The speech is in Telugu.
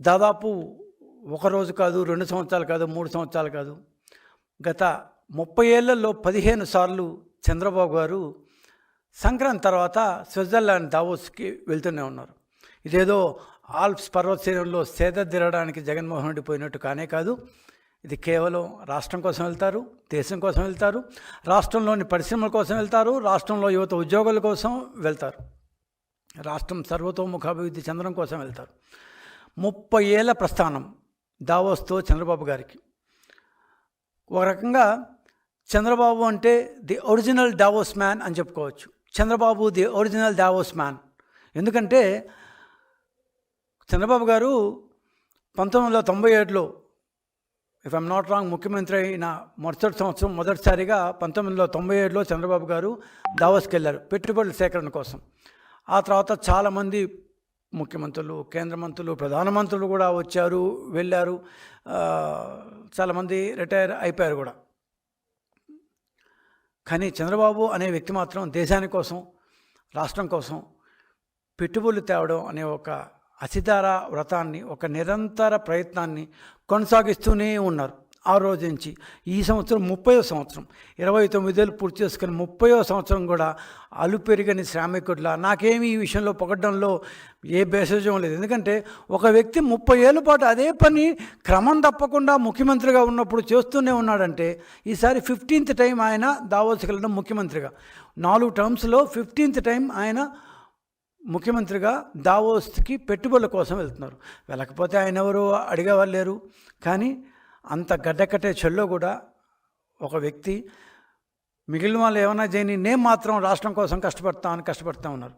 దాదాపు ఒకరోజు కాదు, 2 సంవత్సరాలు కాదు, 3 సంవత్సరాలు కాదు, గత 30 ఏళ్లలో 15 సార్లు చంద్రబాబు గారు సంక్రాంతి తర్వాత స్విట్జర్లాండ్ దావోస్కి వెళ్తూనే ఉన్నారు. ఇదేదో ఆల్ప్స్ పర్వతశ్రేణుల్లో సేదతీరడానికి జగన్మోహన్ రెడ్డి పోయినట్టు కానే కాదు. ఇది కేవలం రాష్ట్రం కోసం వెళ్తారు, దేశం కోసం వెళ్తారు, రాష్ట్రంలోని పరిశ్రమల కోసం వెళ్తారు, రాష్ట్రంలో యువత ఉద్యోగుల కోసం వెళ్తారు, రాష్ట్రం సర్వతోముఖాభివృద్ధి చెందడం కోసం వెళ్తారు. 30 ఏళ్ల ప్రస్థానం దావోస్తో చంద్రబాబు గారికి. ఒక రకంగా చంద్రబాబు అంటే ది ఒరిజినల్ దావోస్ మ్యాన్ అని చెప్పుకోవచ్చు. Chandrababu the original Davos man. ఎందుకంటే చంద్రబాబు గారు 1997లో ఇఫ్ ఐఎమ్ నాట్ రాంగ్ ముఖ్యమంత్రి అయిన మరుసటి సంవత్సరం మొదటిసారిగా 1997లో చంద్రబాబు గారు దావోస్కి వెళ్ళారు పెట్టుబడుల సేకరణ కోసం. ఆ తర్వాత చాలామంది ముఖ్యమంత్రులు, కేంద్ర మంత్రులు, ప్రధానమంత్రులు కూడా వచ్చారు, వెళ్ళారు. చాలామంది రిటైర్ అయిపోయారు కూడా. కానీ చంద్రబాబు అనే వ్యక్తి మాత్రం దేశాని కోసం, రాష్ట్రం కోసం పెట్టుబడులు తేవడం అనే ఒక అసిధార వ్రతాన్ని, ఒక నిరంతర ప్రయత్నాన్ని కొనసాగిస్తూనే ఉన్నారు. ఆ రోజు నుంచి ఈ సంవత్సరం 30వ సంవత్సరం, 29 ఏళ్ళు పూర్తి చేసుకుని 30వ సంవత్సరం కూడా అలుపెరుగని శ్రామికుడిలా. నాకేమి ఈ విషయంలో పొగడ్డంలో ఏ బేసజం లేదు. ఎందుకంటే ఒక వ్యక్తి 30 ఏళ్ళ పాటు అదే పని క్రమం తప్పకుండా ముఖ్యమంత్రిగా ఉన్నప్పుడు చేస్తూనే ఉన్నాడంటే, ఈసారి 15th టైం ఆయన దావోస్కి వెళ్ళడం ముఖ్యమంత్రిగా. 4 టర్మ్స్లో 15th టైం ఆయన ముఖ్యమంత్రిగా దావోస్కి పెట్టుబడుల కోసం వెళ్తున్నారు. వెళ్ళకపోతే ఆయన ఎవరు అడిగేవాళ్ళు లేరు. కానీ అంత గడ్డకట్టే చెల్లో కూడా ఒక వ్యక్తి మిగిలిన వాళ్ళు ఏమైనా చేయని, నేను మాత్రం రాష్ట్రం కోసం కష్టపడతా ఉన్నారు.